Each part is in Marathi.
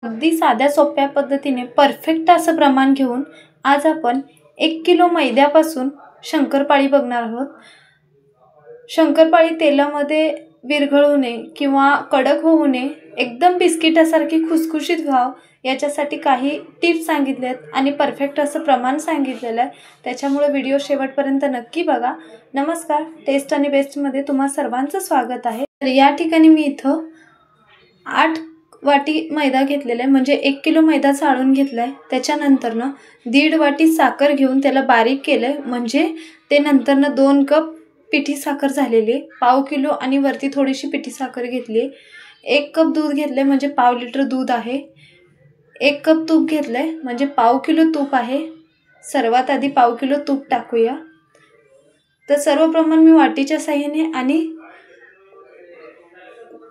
अगदी साध्या सोप्या पद्धतीने परफेक्ट असं प्रमाण घेऊन आज आपण 1 किलो मैद्यापासून शंकरपाळी बघणार आहोत। शंकरपाळी तेलामध्ये विरघळू नये किंवा कडक होऊ नये, एकदम बिस्किटासारखी खुसखुशीत व्हावं याच्यासाठी काही टिप्स सांगितले आहेत आणि परफेक्ट असं प्रमाण सांगितलेलं आहे। त्याच्यामुळे व्हिडिओ शेवटपर्यंत नक्की बघा। नमस्कार, टेस्ट आणि बेस्टमध्ये तुम्हा सर्वांचं स्वागत आहे। तर या ठिकाणी मी इथं 8 वाटी मैदा घेतलेला आहे, म्हणजे 1 किलो मैदा चाळून घेतलाय। त्याच्यानंतरनं 1.5 वाटी साखर घेऊन त्याला बारीक केलंय, म्हणजे ते नंतरनं 2 कप पिठी साखर झालेली आहे। पाव किलो आणि वरती थोडीशी पिठी साखर घेतली। 1 कप दूध घेतले, म्हणजे पाव लिटर दूध आहे। 1 कप तूप घेतलंय, म्हणजे पाव किलो तूप आहे। सर्वात आधी पाव किलो तूप टाकूया। तर सर्व प्रमाण मी वाटीच्या साहाय्याने आणि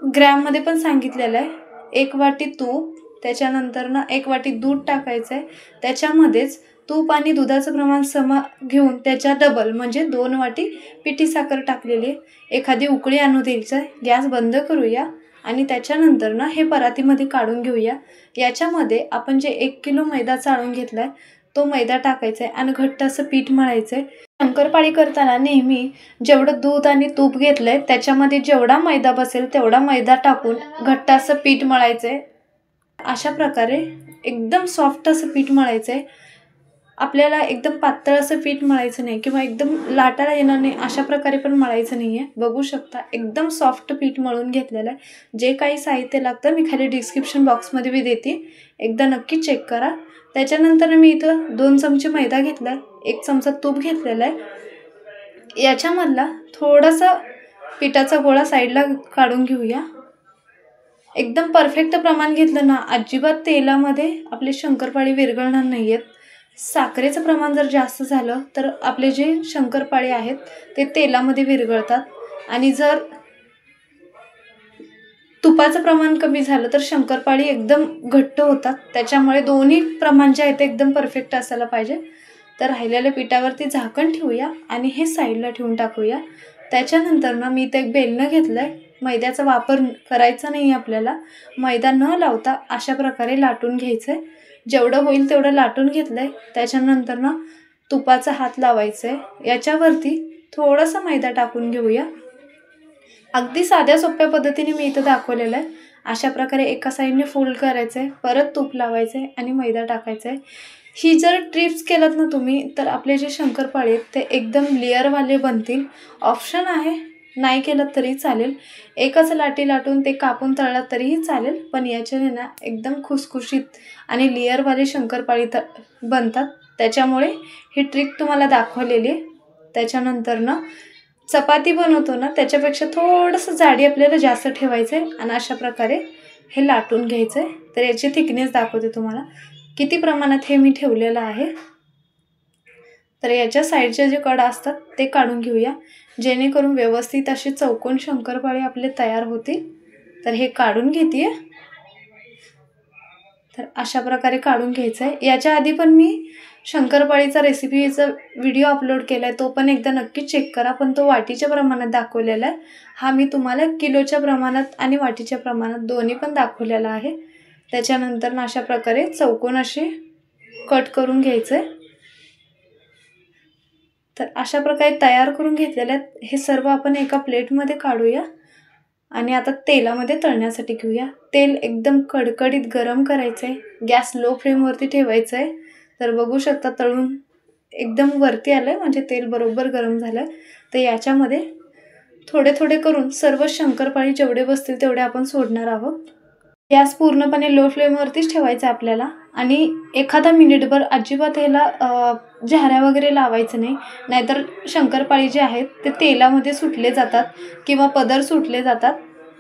ग्रॅम मध्ये पण सांगितलेलं आहे। 1 वाटी तूप, त्याच्यानंतरनं 1 वाटी दूध टाकायचं आहे। त्याच्यामध्येच तूप आणि दुधाचं प्रमाण सम घेऊन त्याच्या डबल म्हणजे 2 वाटी पिठी साखर टाकलेली आहे। एखादी उकळी आणू द्यायचं आहे। गॅस बंद करूया आणि त्याच्यानंतरनं हे परातीमध्ये काढून घेऊया। याच्यामध्ये आपण जे 1 किलो मैदा चाळून घेतलाय तो मैदा टाकायचा आहे आणि घट्ट असं पीठ मळायचं आहे। शंकरपाळी करताना नेहमी जेवढं दूध आणि तूप घेतलंय त्याच्यामध्ये जेवढा मैदा बसेल तेवढा मैदा टाकून घट्ट असं पीठ मळायचं आहे। अशा प्रकारे एकदम सॉफ्ट असं पीठ मळायचं आहे। आपल्याला एकदम पातळ असं पीठ मळायचं नाही किंवा एकदम लाटायला येणार नाही अशा प्रकारे पण मळायचं नाही आहे। बघू शकता एकदम सॉफ्ट पीठ मळून घेतलेलं आहे। जे काही साहित्य लागतं मी खाली डिस्क्रिप्शन बॉक्समध्ये भी देते, एकदा नक्की चेक करा। त्याच्यानंतर मी इथं 2 चमचे मैदा घेतलाय, 1 चमचा तूप घेतलेला आहे। याच्यामधला थोडासा पिठाचा गोळा साईडला काढून घेऊया। एकदम परफेक्ट प्रमाण घेतलं ना, अजिबात तेलामध्ये आपले शंकरपाळी विरघळणार नाहीयेत। साखरेचं प्रमाण जर जास्त झालं तर आपले जे शंकरपाळी आहेत ते तेलामध्ये विरघळतात आणि जर तुपाचं प्रमाण कमी झालं तर शंकरपाळी एकदम घट्ट होतात। त्याच्यामुळे दोन्ही प्रमाण जे आहे ते एकदम परफेक्ट असायला पाहिजे। तर राहिलेल्या पिठावरती झाकण ठेवूया आणि हे साईडला ठेवून टाकूया। त्याच्यानंतर ना मी इथे एक बेलणं घेतलंय। मैद्याचा वापर करायचा नाही आपल्याला, मैदा न लावता अशा प्रकारे लाटून घ्यायचंय। जेवढं होईल तेवढं लाटून घेतलंय। त्याच्यानंतर ना तुपाचा हात लावायचा आहे। याच्यावरती थोडासा मैदा टाकून घेऊया। अगदी साध्या सोप्या पद्धतीने मी इथं दाखवलेलं आहे। अशा प्रकारे एका साईडने फोल्ड करायचं आहे, परत तूप लावायचं आहे आणि मैदा टाकायचा आहे। ही जर ट्रिप्स केलात ना तुम्ही तर आपले जे शंकरपाळी आहेत ते एकदम लेअरवाले बनतील। ऑप्शन आहे, नाही केलं तरी चालेल। एकच लाटी लाटून ते कापून तळलं तरीही चालेल, पण याच्याने ना एकदम खुसखुशीत आणि लेअरवाले शंकरपाळी बनतात। त्याच्यामुळे ही ट्रिक तुम्हाला दाखवलेली आहे। त्याच्यानंतर ना चपाती बनवतो ना त्याच्यापेक्षा थोडंसं जाडी आपल्याला जास्त ठेवायचं आहे आणि अशा प्रकारे हे लाटून घ्यायचं आहे। तर याची थिकनेस दाखवते तुम्हाला किती प्रमाणात हे मी ठेवलेलं आहे। तर याच्या साईडचे जे कडा असतात ते काढून घेऊया, जेणेकरून व्यवस्थित असे चौकोन शंकरपाळी आपले तयार होतील। तर हे काढून घेते। तर अशा प्रकारे काढून घ्यायचं आहे। याच्या आधी पण मी शंकरपाळीचा रेसिपीचा व्हिडिओ अपलोड केला आहे, तो पण एकदा नक्की चेक करा, पण तो वाटीच्या प्रमाणात दाखवलेला आहे। हा मी तुम्हाला किलोच्या प्रमाणात आणि वाटीच्या प्रमाणात दोन्ही पण दाखवलेला आहे। त्याच्यानंतर अशा प्रकारे चौकोन असे कट करून घ्यायचे। तर अशा प्रकारे तयार करून घेतलेले आहेत। हे सर्व आपण एका प्लेटमध्ये काढूया आणि आता तेलामध्ये तळण्यासाठी घेऊया। तेल एकदम कडकडीत गरम करायचं आहे। गॅस लो फ्लेमवरती ठेवायचं आहे। तर बघू शकता तळून एकदम वरती आलंय, म्हणजे तेल बरोबर गरम झालंय। तर याच्यामध्ये थोडे थोडे करून सर्व शंकरपाळी जेवढे बसतील तेवढे आपण सोडणार आहोत। गॅस पूर्णपणे लो फ्लेमवरतीच ठेवायचा आपल्याला आणि एखादा मिनिटभर अजिबात ह्याला झाऱ्या वगैरे लावायचं नाही, नाहीतर शंकरपाळी जे आहेत ते तेलामध्ये सुटले जातात किंवा पदर सुटले जातात।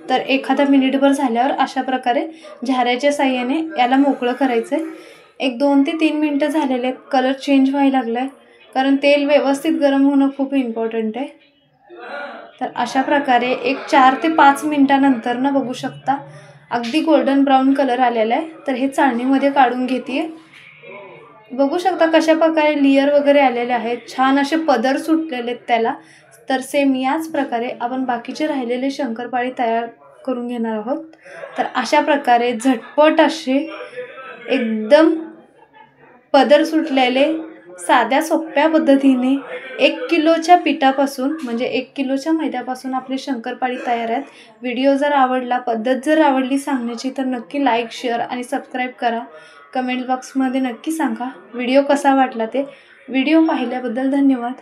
तर एखादा मिनिटभर झाल्यावर अशा प्रकारे झाऱ्याच्या साहाय्याने याला मोकळं करायचं आहे। एक 2 ते 3 मिनिटं झालेले आहेत। कलर चेंज व्हायला लागलाय, कारण तेल व्यवस्थित गरम होणं खूप इम्पॉर्टंट आहे। तर अशा प्रकारे एक 4 ते 5 मिनिटानंतर ना बघू शकता अगदी गोल्डन ब्राऊन कलर आलेला आहे। तर हे चाळणीमध्ये काढून घेते। बघू शकता कशा प्रकारे लेयर वगैरे आलेले आहेत, छान असे पदर सुटलेले आहेत त्याला। तर सेम याच प्रकारे आपण बाकीचे राहिलेले शंकरपाळी तयार करून घेणार आहोत। तर अशा प्रकारे झटपट असे एकदम पदर सुटलेले साध्या सोप्या पद्धतीने 1 किलोच्या पिठापासून म्हणजे 1 किलोच्या मैद्यापासून आपली शंकरपाळी तयार आहेत. व्हिडिओ जर आवडला, पद्धत जर आवडली सांगण्याची तर नक्की लाईक, शेअर आणि सबस्क्राईब करा. कमेंट बॉक्समध्ये नक्की सांगा व्हिडिओ कसा वाटला ते. व्हिडिओ पाहिल्याबद्दल धन्यवाद.